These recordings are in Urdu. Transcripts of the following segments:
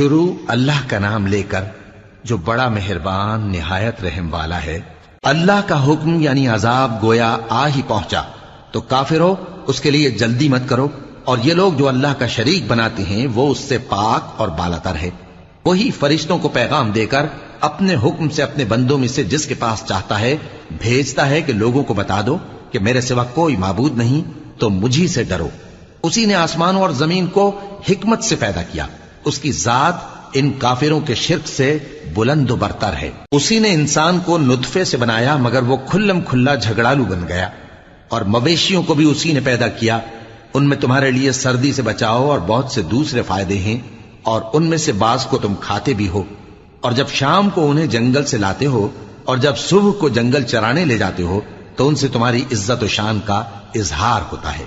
شروع اللہ کا نام لے کر جو بڑا مہربان نہایت رحم والا ہے۔ اللہ کا حکم یعنی عذاب گویا آ ہی پہنچا تو کافرو اس کے لیے جلدی مت کرو، اور یہ لوگ جو اللہ کا شریک بناتے ہیں وہ اس سے پاک اور بالاتر ہے۔ وہی فرشتوں کو پیغام دے کر اپنے حکم سے اپنے بندوں میں سے جس کے پاس چاہتا ہے بھیجتا ہے کہ لوگوں کو بتا دو کہ میرے سوا کوئی معبود نہیں، تو مجھی سے ڈرو۔ اسی نے آسمانوں اور زمین کو حکمت سے پیدا کیا، اس کی ذات ان کافروں کے شرک سے بلند و برتر ہے۔ اسی نے انسان کو نطفے سے بنایا مگر وہ کھلم کھلا جھگڑالو بن گیا، اور مویشیوں کو بھی اسی نے پیدا کیا، ان میں تمہارے لیے سردی سے بچاؤ اور بہت سے دوسرے فائدے ہیں، اور ان میں سے بعض کو تم کھاتے بھی ہو، اور جب شام کو انہیں جنگل سے لاتے ہو اور جب صبح کو جنگل چرانے لے جاتے ہو تو ان سے تمہاری عزت و شان کا اظہار ہوتا ہے۔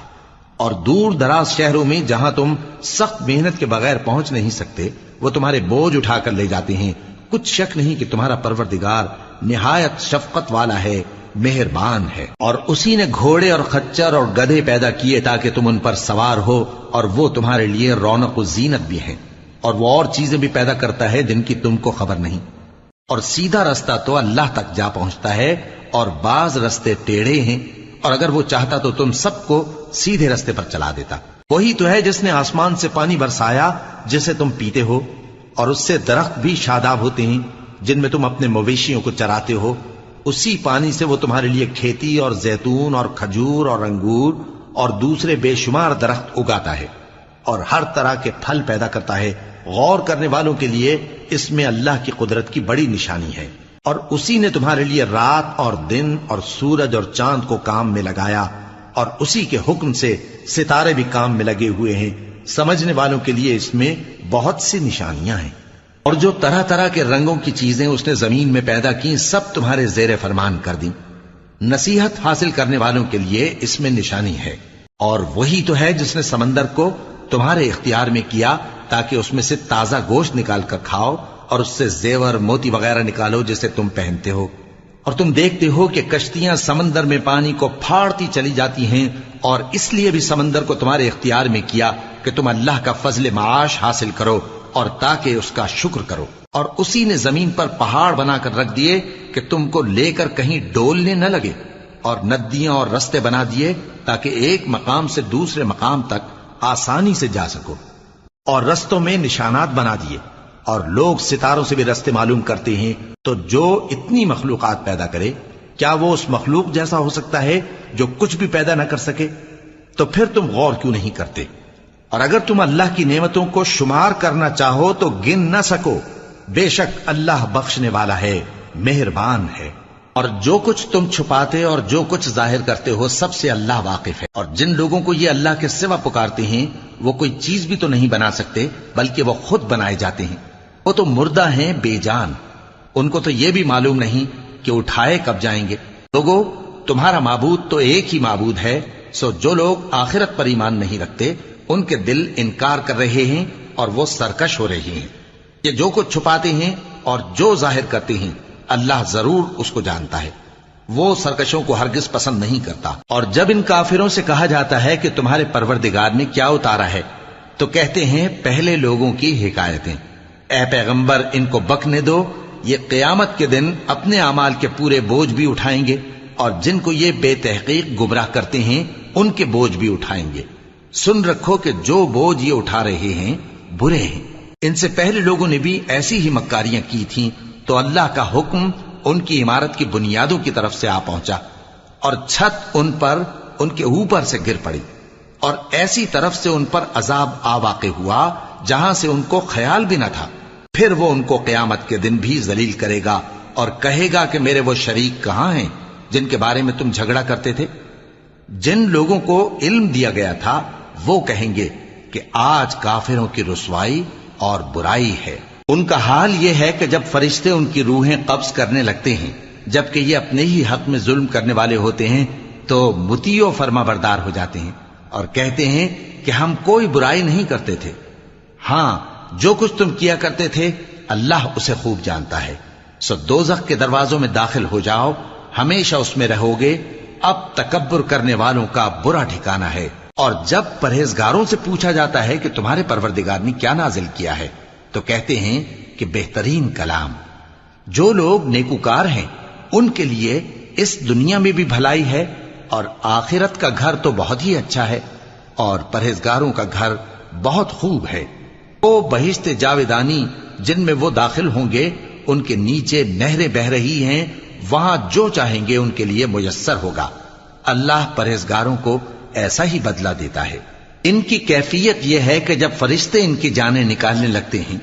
اور دور دراز شہروں میں جہاں تم سخت محنت کے بغیر پہنچ نہیں سکتے وہ تمہارے بوجھ اٹھا کر لے جاتے ہیں۔ کچھ شک نہیں کہ تمہارا پروردگار نہایت شفقت والا ہے، مہربان ہے۔ اور اسی نے گھوڑے اور خچر اور گدھے پیدا کیے تاکہ تم ان پر سوار ہو، اور وہ تمہارے لیے رونق و زینت بھی ہیں، اور وہ اور چیزیں بھی پیدا کرتا ہے جن کی تم کو خبر نہیں۔ اور سیدھا رستہ تو اللہ تک جا پہنچتا ہے، اور بعض رستے ٹیڑھے ہیں، اور اگر وہ چاہتا تو تم سب کو سیدھے رستے پر چلا دیتا۔ وہی تو ہے جس نے آسمان سے پانی برسایا جسے تم پیتے ہو، اور اس سے درخت بھی شاداب ہوتے ہیں جن میں تم اپنے مویشیوں کو چراتے ہو۔ اسی پانی سے وہ تمہارے لیے کھیتی اور زیتون اور کھجور اور انگور اور دوسرے بے شمار درخت اگاتا ہے، اور ہر طرح کے پھل پیدا کرتا ہے۔ غور کرنے والوں کے لیے اس میں اللہ کی قدرت کی بڑی نشانی ہے۔ اور اسی نے تمہارے لیے رات اور دن اور سورج اور چاند کو کام میں لگایا، اور اسی کے حکم سے ستارے بھی کام میں لگے ہوئے ہیں۔ سمجھنے والوں کے لیے اس میں بہت سی نشانیاں ہیں۔ اور جو طرح طرح کے رنگوں کی چیزیں اس نے زمین میں پیدا کی سب تمہارے زیر فرمان کر دیں۔ نصیحت حاصل کرنے والوں کے لیے اس میں نشانی ہے۔ اور وہی تو ہے جس نے سمندر کو تمہارے اختیار میں کیا تاکہ اس میں سے تازہ گوشت نکال کر کھاؤ، اور اس سے زیور موتی وغیرہ نکالو جسے تم پہنتے ہو۔ اور تم دیکھتے ہو کہ کشتیاں سمندر میں پانی کو پھاڑتی چلی جاتی ہیں، اور اس لیے بھی سمندر کو تمہارے اختیار میں کیا کہ تم اللہ کا فضل معاش حاصل کرو اور تاکہ اس کا شکر کرو۔ اور اسی نے زمین پر پہاڑ بنا کر رکھ دیے کہ تم کو لے کر کہیں ڈولنے نہ لگے، اور ندیاں اور رستے بنا دیے تاکہ ایک مقام سے دوسرے مقام تک آسانی سے جا سکو، اور رستوں میں نشانات بنا دیے۔ اور لوگ ستاروں سے بھی رستے معلوم کرتے ہیں۔ تو جو اتنی مخلوقات پیدا کرے کیا وہ اس مخلوق جیسا ہو سکتا ہے جو کچھ بھی پیدا نہ کر سکے؟ تو پھر تم غور کیوں نہیں کرتے؟ اور اگر تم اللہ کی نعمتوں کو شمار کرنا چاہو تو گن نہ سکو۔ بے شک اللہ بخشنے والا ہے، مہربان ہے۔ اور جو کچھ تم چھپاتے اور جو کچھ ظاہر کرتے ہو سب سے اللہ واقف ہے۔ اور جن لوگوں کو یہ اللہ کے سوا پکارتے ہیں وہ کوئی چیز بھی تو نہیں بنا سکتے بلکہ وہ خود بنائے جاتے ہیں۔ وہ تو مردہ ہیں بے جان، ان کو تو یہ بھی معلوم نہیں کہ اٹھائے کب جائیں گے۔ لوگو تمہارا معبود تو ایک ہی معبود ہے، سو جو لوگ آخرت پر ایمان نہیں رکھتے ان کے دل انکار کر رہے ہیں اور وہ سرکش ہو رہے ہیں۔ یہ جو کچھ چھپاتے ہیں اور جو ظاہر کرتے ہیں اللہ ضرور اس کو جانتا ہے، وہ سرکشوں کو ہرگز پسند نہیں کرتا۔ اور جب ان کافروں سے کہا جاتا ہے کہ تمہارے پروردگار نے کیا اتارا ہے تو کہتے ہیں پہلے لوگوں کی حکایتیں۔ اے پیغمبر ان کو بکنے دو، یہ قیامت کے دن اپنے اعمال کے پورے بوجھ بھی اٹھائیں گے، اور جن کو یہ بے تحقیق گمراہ کرتے ہیں ان کے بوجھ بھی اٹھائیں گے۔ سن رکھو کہ جو بوجھ یہ اٹھا رہے ہیں برے ہیں۔ ان سے پہلے لوگوں نے بھی ایسی ہی مکاریاں کی تھیں تو اللہ کا حکم ان کی عمارت کی بنیادوں کی طرف سے آ پہنچا، اور چھت ان پر ان کے اوپر سے گر پڑی، اور ایسی طرف سے ان پر عذاب آ واقع ہوا جہاں سے ان کو خیال بھی نہ تھا۔ پھر وہ ان کو قیامت کے دن بھی ذلیل کرے گا اور کہے گا کہ میرے وہ شریک کہاں ہیں جن کے بارے میں تم جھگڑا کرتے تھے؟ جن لوگوں کو علم دیا گیا تھا وہ کہیں گے کہ آج کافروں کی رسوائی اور برائی ہے۔ ان کا حال یہ ہے کہ جب فرشتے ان کی روحیں قبض کرنے لگتے ہیں جبکہ یہ اپنے ہی حق میں ظلم کرنے والے ہوتے ہیں تو مطیع و فرما بردار ہو جاتے ہیں اور کہتے ہیں کہ ہم کوئی برائی نہیں کرتے تھے۔ ہاں جو کچھ تم کیا کرتے تھے اللہ اسے خوب جانتا ہے۔ سو دوزخ کے دروازوں میں داخل ہو جاؤ، ہمیشہ اس میں رہو گے، اب تکبر کرنے والوں کا برا ٹھکانہ ہے۔ اور جب پرہیزگاروں سے پوچھا جاتا ہے کہ تمہارے پروردگار نے کیا نازل کیا ہے تو کہتے ہیں کہ بہترین کلام۔ جو لوگ نیکوکار ہیں ان کے لیے اس دنیا میں بھی بھلائی ہے اور آخرت کا گھر تو بہت ہی اچھا ہے، اور پرہیزگاروں کا گھر بہت خوب ہے۔ وہ بہشت جاویدانی جن میں وہ داخل ہوں گے، ان کے نیچے نہریں بہہ رہی ہیں، وہاں جو چاہیں گے ان کے لیے میسر ہوگا۔ اللہ پرہیزگاروں کو ایسا ہی بدلہ دیتا ہے۔ ان کی کیفیت یہ ہے کہ جب فرشتے ان کی جانیں نکالنے لگتے ہیں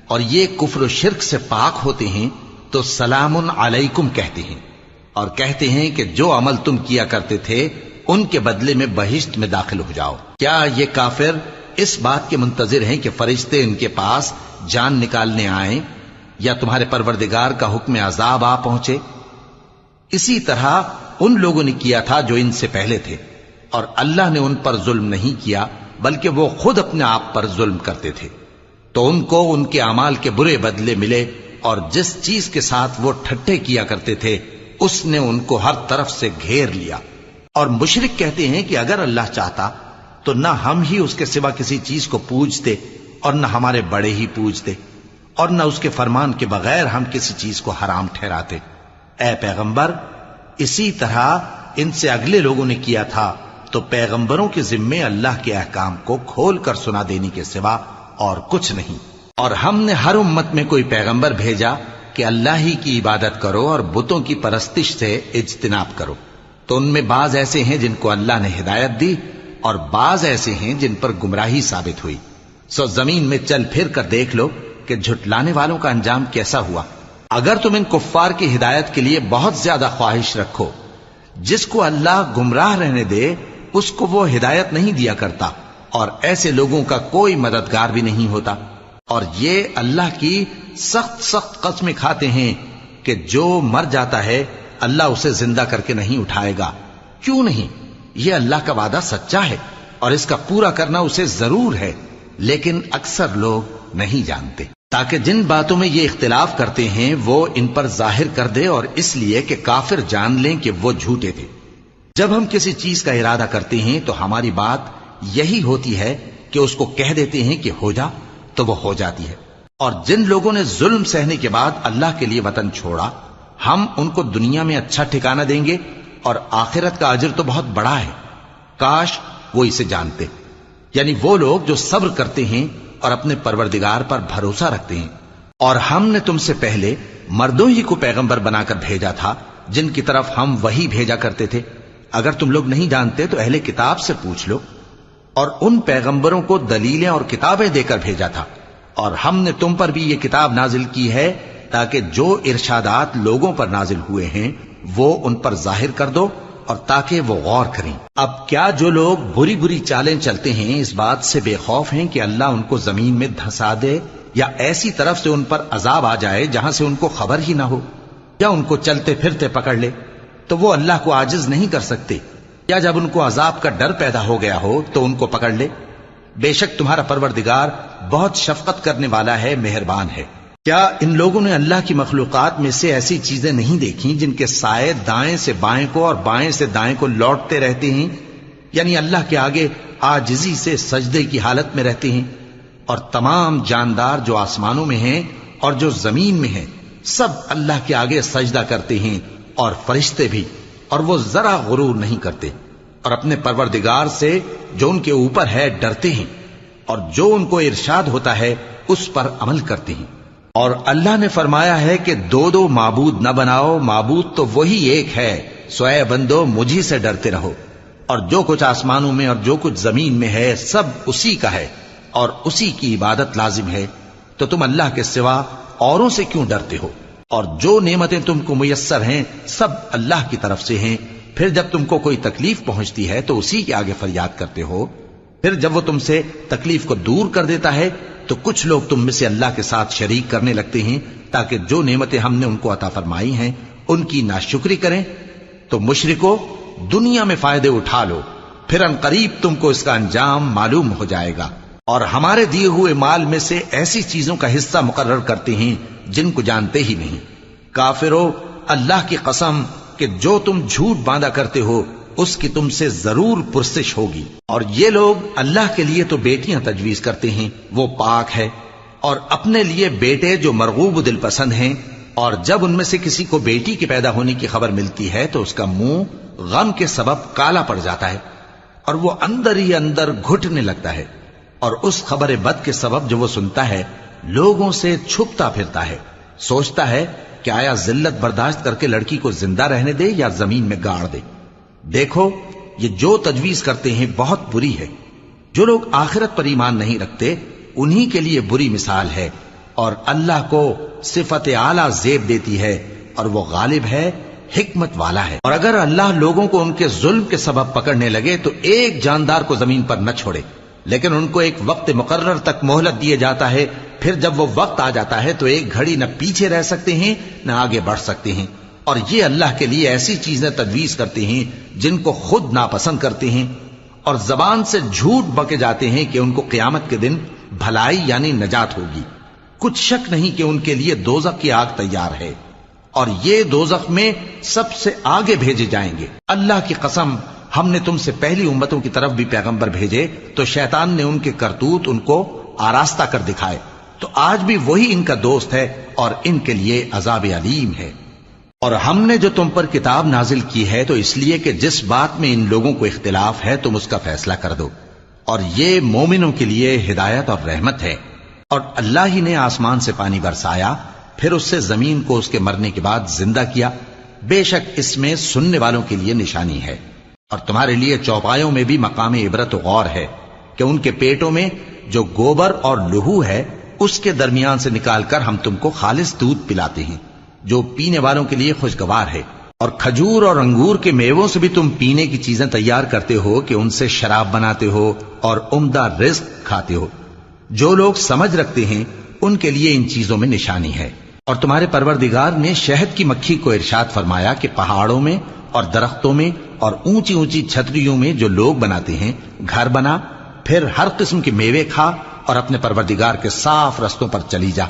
اور یہ کفر و شرک سے پاک ہوتے ہیں تو سلام علیکم کہتے ہیں، اور کہتے ہیں کہ جو عمل تم کیا کرتے تھے ان کے بدلے میں بہشت میں داخل ہو جاؤ۔ کیا یہ کافر اس بات کے منتظر ہیں کہ فرشتے ان کے پاس جان نکالنے آئیں یا تمہارے پروردگار کا حکم عذاب آ پہنچے؟ اسی طرح ان لوگوں نے کیا تھا جو ان سے پہلے تھے، اور اللہ نے ان پر ظلم نہیں کیا بلکہ وہ خود اپنے آپ پر ظلم کرتے تھے۔ تو ان کو ان کے اعمال کے برے بدلے ملے، اور جس چیز کے ساتھ وہ ٹھٹھے کیا کرتے تھے اس نے ان کو ہر طرف سے گھیر لیا۔ اور مشرک کہتے ہیں کہ اگر اللہ چاہتا تو نہ ہم ہی اس کے سوا کسی چیز کو پوجتے اور نہ ہمارے بڑے ہی پوجتے، اور نہ اس کے فرمان کے بغیر ہم کسی چیز کو حرام ٹھہراتے۔ اے پیغمبر، اسی طرح ان سے اگلے لوگوں نے کیا تھا، تو پیغمبروں کے ذمے اللہ کے احکام کو کھول کر سنا دینے کے سوا اور کچھ نہیں۔ اور ہم نے ہر امت میں کوئی پیغمبر بھیجا کہ اللہ ہی کی عبادت کرو اور بتوں کی پرستش سے اجتناب کرو، تو ان میں بعض ایسے ہیں جن کو اللہ نے ہدایت دی اور بعض ایسے ہیں جن پر گمراہی ثابت ہوئی۔ سو زمین میں چل پھر کر دیکھ لو کہ جھٹلانے والوں کا انجام کیسا ہوا۔ اگر تم ان کفار کی ہدایت کے لیے بہت زیادہ خواہش رکھو، جس کو اللہ گمراہ رہنے دے اس کو وہ ہدایت نہیں دیا کرتا، اور ایسے لوگوں کا کوئی مددگار بھی نہیں ہوتا۔ اور یہ اللہ کی سخت قسمیں کھاتے ہیں کہ جو مر جاتا ہے اللہ اسے زندہ کر کے نہیں اٹھائے گا۔ کیوں نہیں؟ یہ اللہ کا وعدہ سچا ہے اور اس کا پورا کرنا اسے ضرور ہے، لیکن اکثر لوگ نہیں جانتے۔ تاکہ جن باتوں میں یہ اختلاف کرتے ہیں وہ ان پر ظاہر کر دے، اور اس لیے کہ کافر جان لیں کہ وہ جھوٹے تھے۔ جب ہم کسی چیز کا ارادہ کرتے ہیں تو ہماری بات یہی ہوتی ہے کہ اس کو کہہ دیتے ہیں کہ ہو جا، تو وہ ہو جاتی ہے۔ اور جن لوگوں نے ظلم سہنے کے بعد اللہ کے لیے وطن چھوڑا، ہم ان کو دنیا میں اچھا ٹھکانہ دیں گے، اور آخرت کا اجر تو بہت بڑا ہے۔ کاش وہ اسے جانتے، یعنی وہ لوگ جو صبر کرتے ہیں اور اپنے پروردگار پر بھروسہ رکھتے ہیں۔ اور ہم نے تم سے پہلے مردوں ہی کو پیغمبر بنا کر بھیجا تھا جن کی طرف ہم وحی بھیجا کرتے تھے۔ اگر تم لوگ نہیں جانتے تو اہل کتاب سے پوچھ لو۔ اور ان پیغمبروں کو دلیلیں اور کتابیں دے کر بھیجا تھا، اور ہم نے تم پر بھی یہ کتاب نازل کی ہے تاکہ جو ارشادات لوگوں پر نازل ہوئے ہیں وہ ان پر ظاہر کر دو، اور تاکہ وہ غور کریں۔ اب کیا جو لوگ بری بری چالیں چلتے ہیں اس بات سے بے خوف ہیں کہ اللہ ان کو زمین میں دھسا دے، یا ایسی طرف سے ان پر عذاب آ جائے جہاں سے ان کو خبر ہی نہ ہو، یا ان کو چلتے پھرتے پکڑ لے تو وہ اللہ کو عاجز نہیں کر سکتے، یا جب ان کو عذاب کا ڈر پیدا ہو گیا ہو تو ان کو پکڑ لے؟ بے شک تمہارا پروردگار بہت شفقت کرنے والا ہے، مہربان ہے۔ کیا ان لوگوں نے اللہ کی مخلوقات میں سے ایسی چیزیں نہیں دیکھی جن کے سائے دائیں سے بائیں کو اور بائیں سے دائیں کو لوٹتے رہتے ہیں، یعنی اللہ کے آگے عاجزی سے سجدے کی حالت میں رہتے ہیں؟ اور تمام جاندار جو آسمانوں میں ہیں اور جو زمین میں ہیں سب اللہ کے آگے سجدہ کرتے ہیں، اور فرشتے بھی، اور وہ ذرا غرور نہیں کرتے، اور اپنے پروردگار سے جو ان کے اوپر ہے ڈرتے ہیں، اور جو ان کو ارشاد ہوتا ہے اس پر عمل کرتے ہیں۔ اور اللہ نے فرمایا ہے کہ دو دو معبود نہ بناؤ، معبود تو وہی ایک ہے، سو اے بندو مجھی سے ڈرتے رہو۔ اور جو کچھ آسمانوں میں اور جو کچھ زمین میں ہے سب اسی کا ہے، اور اسی کی عبادت لازم ہے، تو تم اللہ کے سوا اوروں سے کیوں ڈرتے ہو؟ اور جو نعمتیں تم کو میسر ہیں سب اللہ کی طرف سے ہیں۔ پھر جب تم کو کوئی تکلیف پہنچتی ہے تو اسی کے آگے فریاد کرتے ہو، پھر جب وہ تم سے تکلیف کو دور کر دیتا ہے تو کچھ لوگ تم میں سے اللہ کے ساتھ شریک کرنے لگتے ہیں تاکہ جو نعمتیں ہم نے ان کو عطا فرمائی ہیں ان کی ناشکری کریں۔ تو مشرکو، دنیا میں فائدے اٹھا لو، پھر ان قریب تم کو اس کا انجام معلوم ہو جائے گا۔ اور ہمارے دیے ہوئے مال میں سے ایسی چیزوں کا حصہ مقرر کرتے ہیں جن کو جانتے ہی نہیں۔ کافرو، اللہ کی قسم کہ جو تم جھوٹ باندھا کرتے ہو اس کی تم سے ضرور پرسش ہوگی۔ اور یہ لوگ اللہ کے لیے تو بیٹیاں تجویز کرتے ہیں، وہ پاک ہے، اور اپنے لیے بیٹے جو مرغوب دل پسند ہیں، اور جب ان میں سے کسی کو بیٹی کے پیدا ہونے کی خبر ملتی ہے تو اس کا منہ غم کے سبب کالا پڑ جاتا ہے اور وہ اندر ہی اندر گھٹنے لگتا ہے، اور اس خبر بد کے سبب جو وہ سنتا ہے لوگوں سے چھپتا پھرتا ہے، سوچتا ہے کہ آیا ذلت برداشت کر کے لڑکی کو زندہ رہنے دے یا زمین میں گاڑ دے۔ دیکھو یہ جو تجویز کرتے ہیں بہت بری ہے۔ جو لوگ آخرت پر ایمان نہیں رکھتے انہی کے لیے بری مثال ہے، اور اللہ کو صفت اعلیٰ زیب دیتی ہے، اور وہ غالب ہے، حکمت والا ہے۔ اور اگر اللہ لوگوں کو ان کے ظلم کے سبب پکڑنے لگے تو ایک جاندار کو زمین پر نہ چھوڑے، لیکن ان کو ایک وقت مقرر تک مہلت دیے جاتا ہے، پھر جب وہ وقت آ جاتا ہے تو ایک گھڑی نہ پیچھے رہ سکتے ہیں نہ آگے بڑھ سکتے ہیں۔ اور یہ اللہ کے لیے ایسی چیزیں تجویز کرتے ہیں جن کو خود ناپسند کرتے ہیں، اور زبان سے جھوٹ بکے جاتے ہیں کہ ان کو قیامت کے دن بھلائی یعنی نجات ہوگی۔ کچھ شک نہیں کہ ان کے لیے دوزخ کی آگ تیار ہے، اور یہ دوزخ میں سب سے آگے بھیجے جائیں گے۔ اللہ کی قسم، ہم نے تم سے پہلی امتوں کی طرف بھی پیغمبر بھیجے تو شیطان نے ان کے کرتوت ان کو آراستہ کر دکھائے، تو آج بھی وہی ان کا دوست ہے اور ان کے لیے عذاب علیم ہے۔ اور ہم نے جو تم پر کتاب نازل کی ہے تو اس لیے کہ جس بات میں ان لوگوں کو اختلاف ہے تم اس کا فیصلہ کر دو، اور یہ مومنوں کے لیے ہدایت اور رحمت ہے۔ اور اللہ ہی نے آسمان سے پانی برسایا، پھر اس سے زمین کو اس کے مرنے کے بعد زندہ کیا، بے شک اس میں سننے والوں کے لیے نشانی ہے۔ اور تمہارے لیے چوپایوں میں بھی مقام عبرت و غور ہے کہ ان کے پیٹوں میں جو گوبر اور لہو ہے اس کے درمیان سے نکال کر ہم تم کو خالص دودھ پلاتے ہیں جو پینے والوں کے لیے خوشگوار ہے، اور کھجور اور انگور کے میووں سے بھی تم پینے کی چیزیں تیار کرتے ہو کہ ان سے شراب بناتے ہو اور عمدہ رزق کھاتے ہو۔ جو لوگ سمجھ رکھتے ہیں ان کے لیے ان چیزوں میں نشانی ہے۔ اور تمہارے پروردگار نے شہد کی مکھی کو ارشاد فرمایا کہ پہاڑوں میں اور درختوں میں اور اونچی اونچی چھتریوں میں جو لوگ بناتے ہیں گھر بنا، پھر ہر قسم کے میوے کھا اور اپنے پروردگار کے صاف رستوں پر چلی جا۔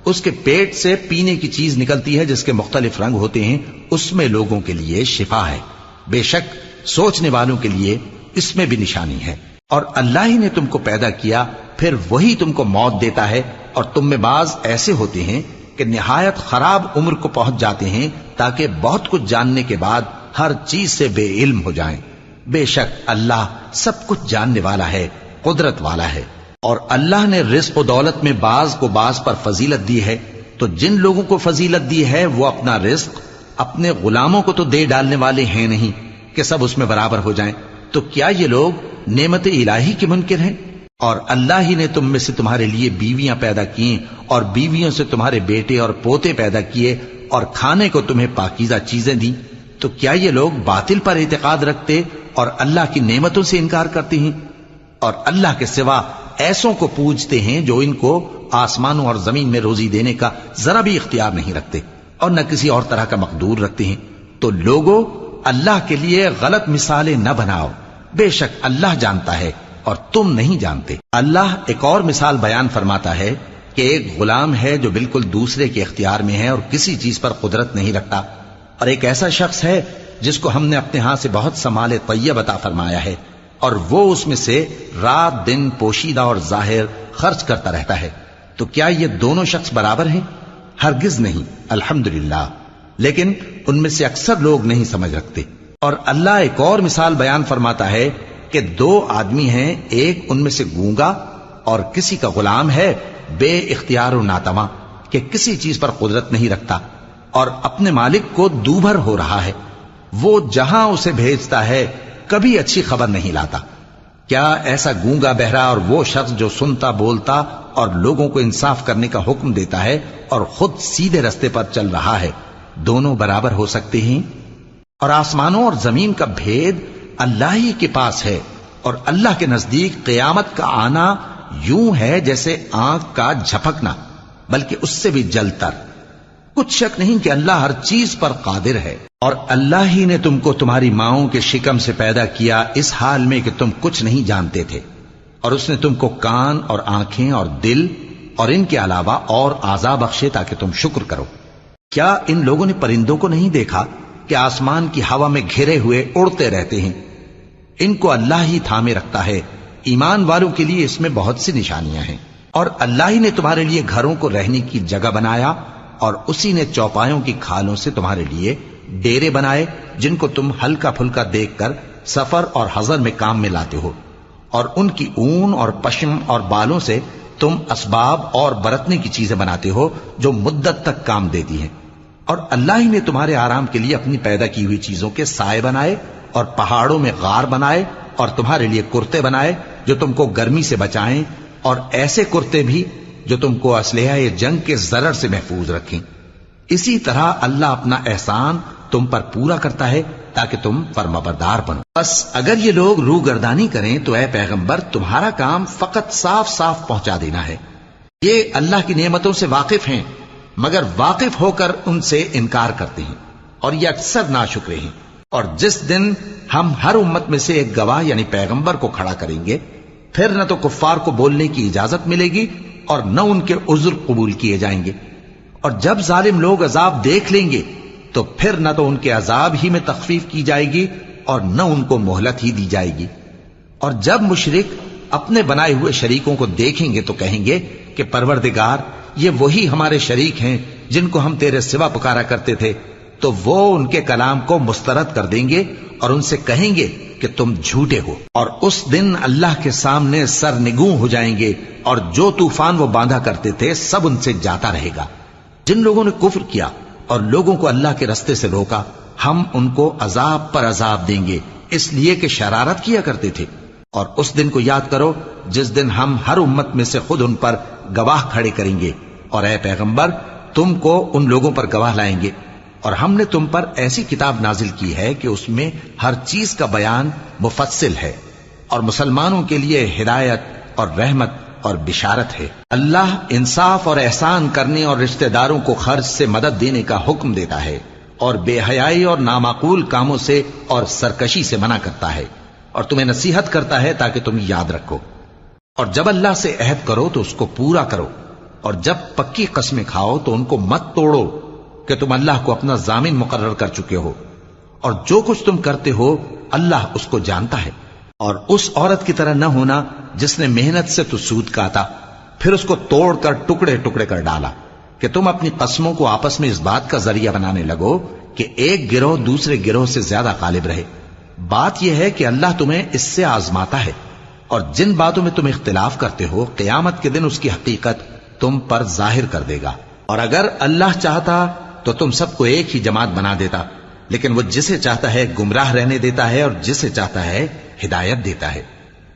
اس کے پیٹ سے پینے کی چیز نکلتی ہے جس کے مختلف رنگ ہوتے ہیں، اس میں لوگوں کے لیے شفا ہے، بے شک سوچنے والوں کے لیے اس میں بھی نشانی ہے۔ اور اللہ ہی نے تم کو پیدا کیا، پھر وہی تم کو موت دیتا ہے، اور تم میں بعض ایسے ہوتے ہیں کہ نہایت خراب عمر کو پہنچ جاتے ہیں تاکہ بہت کچھ جاننے کے بعد ہر چیز سے بے علم ہو جائیں۔ بے شک اللہ سب کچھ جاننے والا ہے، قدرت والا ہے۔ اور اللہ نے رزق و دولت میں بعض کو بعض پر فضیلت دی ہے، تو جن لوگوں کو فضیلت دی ہے وہ اپنا رزق اپنے غلاموں کو تو دے ڈالنے والے ہیں نہیں کہ سب اس میں برابر ہو جائیں، تو کیا یہ لوگ نعمت الہی کے منکر ہیں؟ اور اللہ ہی نے تم میں سے تمہارے لیے بیویاں پیدا کی اور بیویوں سے تمہارے بیٹے اور پوتے پیدا کیے اور کھانے کو تمہیں پاکیزہ چیزیں دیں، تو کیا یہ لوگ باطل پر اعتقاد رکھتے اور اللہ کی نعمتوں سے انکار کرتے ہیں؟ اور اللہ کے سوا ایسوں کو پوجتے ہیں جو ان کو آسمانوں اور زمین میں روزی دینے کا ذرا بھی اختیار نہیں رکھتے اور نہ کسی اور طرح کا مقدور رکھتے ہیں۔ تو لوگوں اللہ کے لیے غلط مثالیں نہ بناؤ، بے شک اللہ جانتا ہے اور تم نہیں جانتے۔ اللہ ایک اور مثال بیان فرماتا ہے کہ ایک غلام ہے جو بالکل دوسرے کے اختیار میں ہے اور کسی چیز پر قدرت نہیں رکھتا، اور ایک ایسا شخص ہے جس کو ہم نے اپنے ہاں سے بہت سا مال طیب عطا فرمایا ہے اور وہ اس میں سے رات دن پوشیدہ اور ظاہر خرچ کرتا رہتا ہے، تو کیا یہ دونوں شخص برابر ہیں؟ ہرگز نہیں، الحمدللہ، لیکن ان میں سے اکثر لوگ نہیں سمجھ رکھتے۔ اور اللہ ایک اور مثال بیان فرماتا ہے کہ دو آدمی ہیں، ایک ان میں سے گونگا اور کسی کا غلام ہے بے اختیار و ناتواں کہ کسی چیز پر قدرت نہیں رکھتا اور اپنے مالک کو دوبھر ہو رہا ہے، وہ جہاں اسے بھیجتا ہے کبھی اچھی خبر نہیں لاتا۔ کیا ایسا گونگا بہرا اور وہ شخص جو سنتا بولتا اور لوگوں کو انصاف کرنے کا حکم دیتا ہے اور خود سیدھے رستے پر چل رہا ہے، دونوں برابر ہو سکتے ہیں؟ اور آسمانوں اور زمین کا بھید اللہ ہی کے پاس ہے، اور اللہ کے نزدیک قیامت کا آنا یوں ہے جیسے آنکھ کا جھپکنا، بلکہ اس سے بھی جلتر۔ کچھ شک نہیں کہ اللہ ہر چیز پر قادر ہے۔ اور اللہ ہی نے تم کو تمہاری ماؤں کے شکم سے پیدا کیا اس حال میں کہ تم کچھ نہیں جانتے تھے، اور اس نے تم کو کان اور آنکھیں اور دل اور ان کے علاوہ اور اعضاء بخشے تاکہ تم شکر کرو۔ کیا ان لوگوں نے پرندوں کو نہیں دیکھا کہ آسمان کی ہوا میں گھرے ہوئے اڑتے رہتے ہیں؟ ان کو اللہ ہی تھامے رکھتا ہے۔ ایمان والوں کے لیے اس میں بہت سی نشانیاں ہیں۔ اور اللہ ہی نے تمہارے لیے گھروں کو رہنے کی جگہ بنایا، اور اسی نے چوپایوں کی کھالوں سے تمہارے لیے ڈیرے بنائے جن کو تم ہلکا پھلکا دیکھ کر سفر اور حضر میں کام میں لاتے ہو، اور ان کی اون اور پشم اور بالوں سے تم اسباب اور برتنے کی چیزیں بناتے ہو جو مدت تک کام دیتی ہیں۔ اور اللہ ہی نے تمہارے آرام کے لیے اپنی پیدا کی ہوئی چیزوں کے سائے بنائے، اور پہاڑوں میں غار بنائے، اور تمہارے لیے کرتے بنائے جو تم کو گرمی سے بچائیں، اور ایسے کرتے بھی جو تم کو اسلحہ جنگ کے ضرر سے محفوظ رکھیں۔ اسی طرح اللہ اپنا احسان تم پر پورا کرتا ہے تاکہ تم فرمانبردار بنو۔ بس اگر یہ لوگ روگردانی کریں تو اے پیغمبر تمہارا کام فقط صاف صاف پہنچا دینا ہے۔ یہ اللہ کی نعمتوں سے واقف ہیں مگر واقف ہو کر ان سے انکار کرتے ہیں، اور یہ اکثر ناشکرے ہیں۔ اور جس دن ہم ہر امت میں سے ایک گواہ یعنی پیغمبر کو کھڑا کریں گے، پھر نہ تو کفار کو بولنے کی اجازت ملے گی اور نہ ان کے عذر قبول کیے جائیں گے۔ اور جب ظالم لوگ عذاب دیکھ لیں گے تو پھر نہ تو ان کے عذاب ہی میں تخفیف کی جائے گی اور نہ ان کو مہلت ہی دی جائے گی۔ اور جب مشرک اپنے بنائے ہوئے شریکوں کو دیکھیں گے تو کہیں گے کہ پروردگار، یہ وہی ہمارے شریک ہیں جن کو ہم تیرے سوا پکارا کرتے تھے، تو وہ ان کے کلام کو مسترد کر دیں گے اور ان سے کہیں گے کہ تم جھوٹے ہو۔ اور اس دن اللہ کے سامنے سرنگوں ہو جائیں گے، اور جو طوفان وہ باندھا کرتے تھے سب ان سے جاتا رہے گا۔ جن لوگوں نے کفر کیا اور لوگوں کو اللہ کے رستے سے روکا، ہم ان کو عذاب پر عذاب دیں گے اس لیے کہ شرارت کیا کرتے تھے۔ اور اس دن کو یاد کرو جس دن ہم ہر امت میں سے خود ان پر گواہ کھڑے کریں گے، اور اے پیغمبر تم کو ان لوگوں پر گواہ لائیں گے۔ اور ہم نے تم پر ایسی کتاب نازل کی ہے کہ اس میں ہر چیز کا بیان مفصل ہے، اور مسلمانوں کے لیے ہدایت اور رحمت اور بشارت ہے۔ اللہ انصاف اور احسان کرنے اور رشتہ داروں کو خرچ سے مدد دینے کا حکم دیتا ہے، اور بے حیائی اور نامعقول کاموں سے اور سرکشی سے منع کرتا ہے، اور تمہیں نصیحت کرتا ہے تاکہ تم یاد رکھو۔ اور جب اللہ سے عہد کرو تو اس کو پورا کرو، اور جب پکی قسمیں کھاؤ تو ان کو مت توڑو کہ تم اللہ کو اپنا ضامن مقرر کر چکے ہو، اور جو کچھ تم کرتے ہو اللہ اس کو جانتا ہے۔ اور اس عورت کی طرح نہ ہونا جس نے محنت سے تو سود کاتا پھر اس کو توڑ کر ٹکڑے ٹکڑے کر ڈالا، کہ تم اپنی قسموں کو آپس میں اس بات کا ذریعہ بنانے لگو کہ ایک گروہ دوسرے گروہ سے زیادہ غالب رہے۔ بات یہ ہے کہ اللہ تمہیں اس سے آزماتا ہے، اور جن باتوں میں تم اختلاف کرتے ہو قیامت کے دن اس کی حقیقت تم پر ظاہر کر دے گا۔ اور اگر اللہ چاہتا تو تم سب کو ایک ہی جماعت بنا دیتا، لیکن وہ جسے چاہتا ہے گمراہ رہنے دیتا ہے اور جسے چاہتا ہے ہدایت دیتا ہے۔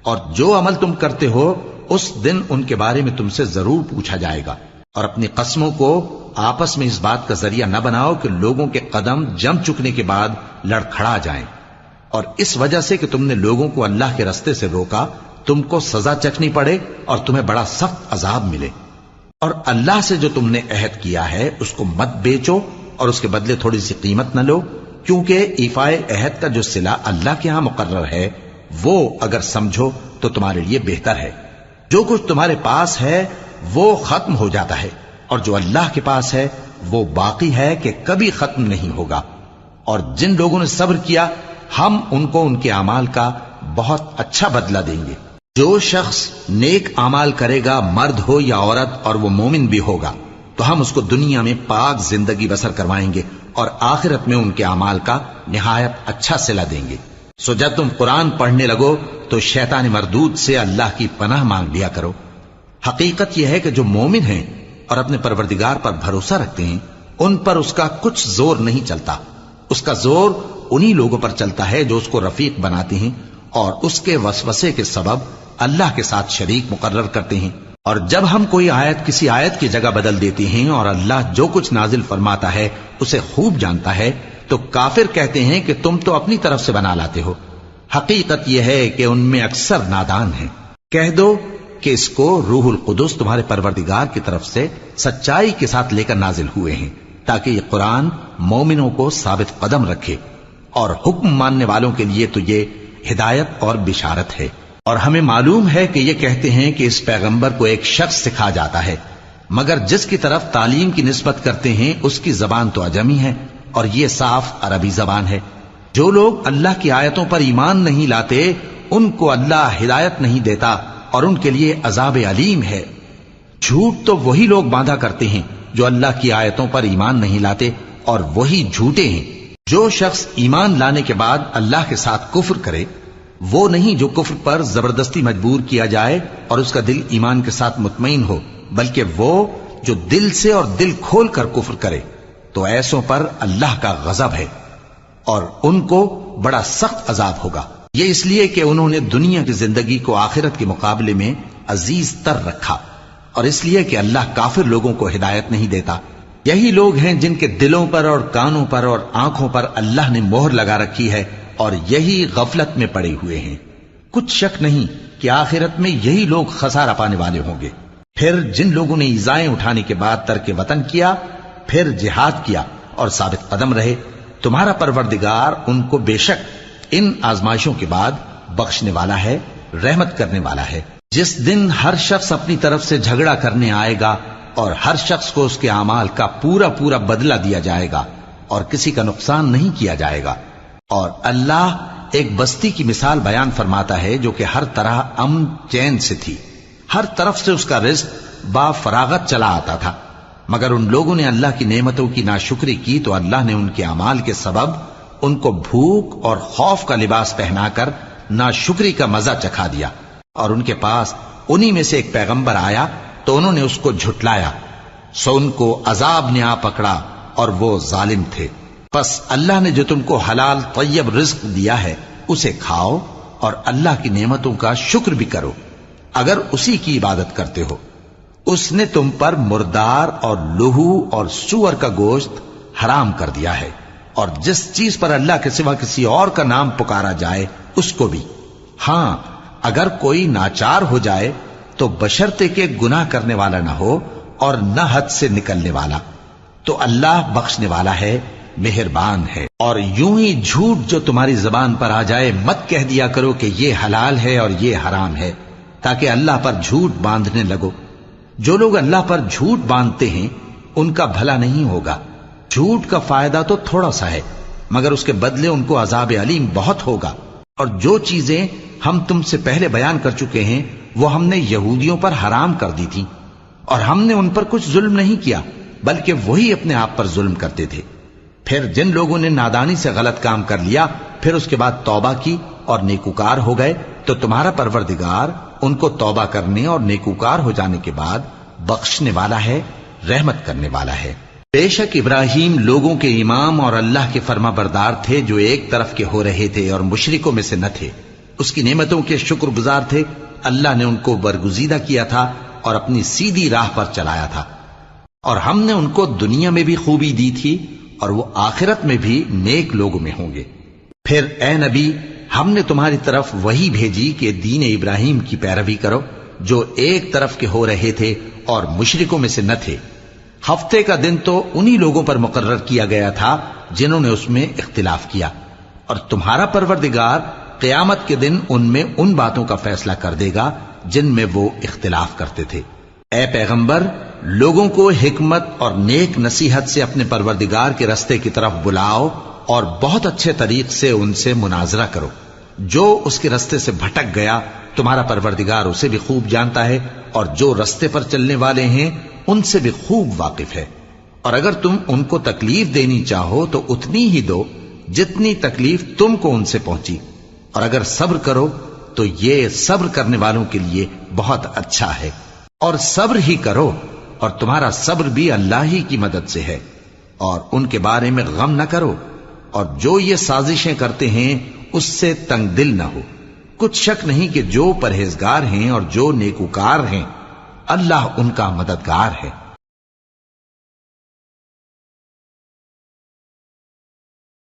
اور جو عمل تم کرتے ہو اس دن ان کے بارے میں تم سے ضرور پوچھا جائے گا۔ اور اپنی قسموں کو آپس میں اس بات کا ذریعہ نہ بناؤ کہ لوگوں کے قدم جم چکنے کے بعد لڑکھڑا جائیں، اور اس وجہ سے کہ تم نے لوگوں کو اللہ کے رستے سے روکا تم کو سزا چکھنی پڑے اور تمہیں بڑا سخت عذاب ملے۔ اور اللہ سے جو تم نے عہد کیا ہے اس کو مت بیچو اور اس کے بدلے تھوڑی سی قیمت نہ لو، کیونکہ ایفائے عہد کا جو صلہ اللہ کے ہاں مقرر ہے وہ اگر سمجھو تو تمہارے لیے بہتر ہے۔ جو کچھ تمہارے پاس ہے وہ ختم ہو جاتا ہے، اور جو اللہ کے پاس ہے وہ باقی ہے کہ کبھی ختم نہیں ہوگا۔ اور جن لوگوں نے صبر کیا ہم ان کو ان کے اعمال کا بہت اچھا بدلہ دیں گے۔ جو شخص نیک اعمال کرے گا مرد ہو یا عورت اور وہ مومن بھی ہوگا تو ہم اس کو دنیا میں پاک زندگی بسر کروائیں گے اور آخرت میں ان کے اعمال کا نہایت اچھا صلہ دیں گے۔ سو جب تم قرآن پڑھنے لگو تو شیطان مردود سے اللہ کی پناہ مانگ لیا کرو۔ حقیقت یہ ہے کہ جو مومن ہیں اور اپنے پروردگار پر بھروسہ رکھتے ہیں ان پر اس کا کچھ زور نہیں چلتا، اس کا زور انہی لوگوں پر چلتا ہے جو اس کو رفیق بناتے ہیں اور اس کے وسوسے کے سبب اللہ کے ساتھ شریک مقرر کرتے ہیں۔ اور جب ہم کوئی آیت کسی آیت کی جگہ بدل دیتے ہیں اور اللہ جو کچھ نازل فرماتا ہے اسے خوب جانتا ہے تو کافر کہتے ہیں کہ تم تو اپنی طرف سے بنا لاتے ہو۔ حقیقت یہ ہے کہ ان میں اکثر نادان ہیں۔ کہہ دو کہ اس کو روح القدس تمہارے پروردگار کی طرف سے سچائی کے ساتھ لے کر نازل ہوئے ہیں تاکہ یہ قرآن مومنوں کو ثابت قدم رکھے، اور حکم ماننے والوں کے لیے تو یہ ہدایت اور بشارت ہے۔ اور ہمیں معلوم ہے کہ یہ کہتے ہیں کہ اس پیغمبر کو ایک شخص سکھا جاتا ہے، مگر جس کی طرف تعلیم کی نسبت کرتے ہیں اس کی زبان تو عجمی ہے اور یہ صاف عربی زبان ہے۔ جو لوگ اللہ کی آیتوں پر ایمان نہیں لاتے ان کو اللہ ہدایت نہیں دیتا اور ان کے لیے عذاب علیم ہے۔ جھوٹ تو وہی لوگ باندھا کرتے ہیں جو اللہ کی آیتوں پر ایمان نہیں لاتے، اور وہی جھوٹے ہیں۔ جو شخص ایمان لانے کے بعد اللہ کے ساتھ کفر کرے، وہ نہیں جو کفر پر زبردستی مجبور کیا جائے اور اس کا دل ایمان کے ساتھ مطمئن ہو، بلکہ وہ جو دل سے اور دل کھول کر کفر کرے، تو ایسوں پر اللہ کا غضب ہے اور ان کو بڑا سخت عذاب ہوگا۔ یہ اس لیے کہ انہوں نے دنیا کی زندگی کو آخرت کے مقابلے میں عزیز تر رکھا، اور اس لیے کہ اللہ کافر لوگوں کو ہدایت نہیں دیتا۔ یہی لوگ ہیں جن کے دلوں پر اور کانوں پر اور آنکھوں پر اللہ نے مہر لگا رکھی ہے، اور یہی غفلت میں پڑے ہوئے ہیں۔ کچھ شک نہیں کہ آخرت میں یہی لوگ خسارہ پانے والے ہوں گے۔ پھر جن لوگوں نے ایذائیں اٹھانے کے بعد ترک وطن کیا، پھر جہاد کیا اور ثابت قدم رہے، تمہارا پروردگار ان کو بے شک ان آزمائشوں کے بعد بخشنے والا ہے، رحمت کرنے والا ہے۔ جس دن ہر شخص اپنی طرف سے جھگڑا کرنے آئے گا اور ہر شخص کو اس کے اعمال کا پورا پورا بدلہ دیا جائے گا اور کسی کا نقصان نہیں کیا جائے گا۔ اور اللہ ایک بستی کی مثال بیان فرماتا ہے جو کہ ہر طرح امن چین سے تھی، ہر طرف سے اس کا رزق با فراغت چلا آتا تھا، مگر ان لوگوں نے اللہ کی نعمتوں کی ناشکری کی تو اللہ نے ان کے اعمال کے سبب ان کو بھوک اور خوف کا لباس پہنا کر ناشکری کا مزہ چکھا دیا۔ اور ان کے پاس انہی میں سے ایک پیغمبر آیا تو انہوں نے اس کو جھٹلایا، سو ان کو عذاب نے آ پکڑا اور وہ ظالم تھے۔ پس اللہ نے جو تم کو حلال طیب رزق دیا ہے اسے کھاؤ اور اللہ کی نعمتوں کا شکر بھی کرو اگر اسی کی عبادت کرتے ہو۔ اس نے تم پر مردار اور لہو اور سور کا گوشت حرام کر دیا ہے، اور جس چیز پر اللہ کے سوا کسی اور کا نام پکارا جائے اس کو بھی۔ ہاں، اگر کوئی ناچار ہو جائے تو بشرطے کہ گناہ کرنے والا نہ ہو اور نہ حد سے نکلنے والا، تو اللہ بخشنے والا ہے، مہربان ہے۔ اور یوں ہی جھوٹ جو تمہاری زبان پر آ جائے مت کہہ دیا کرو کہ یہ حلال ہے اور یہ حرام ہے، تاکہ اللہ پر جھوٹ باندھنے لگو۔ جو لوگ اللہ پر جھوٹ باندھتے ہیں ان کا بھلا نہیں ہوگا۔ جھوٹ کا فائدہ تو تھوڑا سا ہے، مگر اس کے بدلے ان کو عذاب علیم بہت ہوگا۔ اور جو چیزیں ہم تم سے پہلے بیان کر چکے ہیں وہ ہم نے یہودیوں پر حرام کر دی تھی، اور ہم نے ان پر کچھ ظلم نہیں کیا بلکہ وہی اپنے آپ پر ظلم کرتے تھے۔ پھر جن لوگوں نے نادانی سے غلط کام کر لیا پھر اس کے بعد توبہ کی اور نیکوکار ہو گئے تو تمہارا پروردگار ان کو توبہ کرنے اور نیکوکار ہو جانے کے بعد بخشنے والا ہے، رحمت کرنے والا ہے۔ بے شک ابراہیم لوگوں کے امام اور اللہ کے فرما بردار تھے جو ایک طرف کے ہو رہے تھے اور مشرکوں میں سے نہ تھے، اس کی نعمتوں کے شکر گزار تھے۔ اللہ نے ان کو برگزیدہ کیا تھا اور اپنی سیدھی راہ پر چلایا تھا، اور ہم نے ان کو دنیا میں بھی خوبی دی تھی اور وہ آخرت میں بھی نیک لوگوں میں ہوں گے۔ پھر اے نبی، ہم نے تمہاری طرف وہی بھیجی کہ دین ابراہیم کی پیروی کرو جو ایک طرف کے ہو رہے تھے اور مشرکوں میں سے نہ تھے۔ ہفتے کا دن تو انہی لوگوں پر مقرر کیا گیا تھا جنہوں نے اس میں اختلاف کیا، اور تمہارا پروردگار قیامت کے دن ان میں ان باتوں کا فیصلہ کر دے گا جن میں وہ اختلاف کرتے تھے۔ اے پیغمبر، لوگوں کو حکمت اور نیک نصیحت سے اپنے پروردگار کے رستے کی طرف بلاؤ اور بہت اچھے طریق سے ان سے مناظرہ کرو۔ جو اس کے رستے سے بھٹک گیا تمہارا پروردگار اسے بھی خوب جانتا ہے، اور جو رستے پر چلنے والے ہیں ان سے بھی خوب واقف ہے۔ اور اگر تم ان کو تکلیف دینی چاہو تو اتنی ہی دو جتنی تکلیف تم کو ان سے پہنچی، اور اگر صبر کرو تو یہ صبر کرنے والوں کے لیے بہت اچھا ہے۔ اور صبر ہی کرو، اور تمہارا صبر بھی اللہ ہی کی مدد سے ہے، اور ان کے بارے میں غم نہ کرو، اور جو یہ سازشیں کرتے ہیں اس سے تنگ دل نہ ہو۔ کچھ شک نہیں کہ جو پرہیزگار ہیں اور جو نیکوکار ہیں اللہ ان کا مددگار ہے۔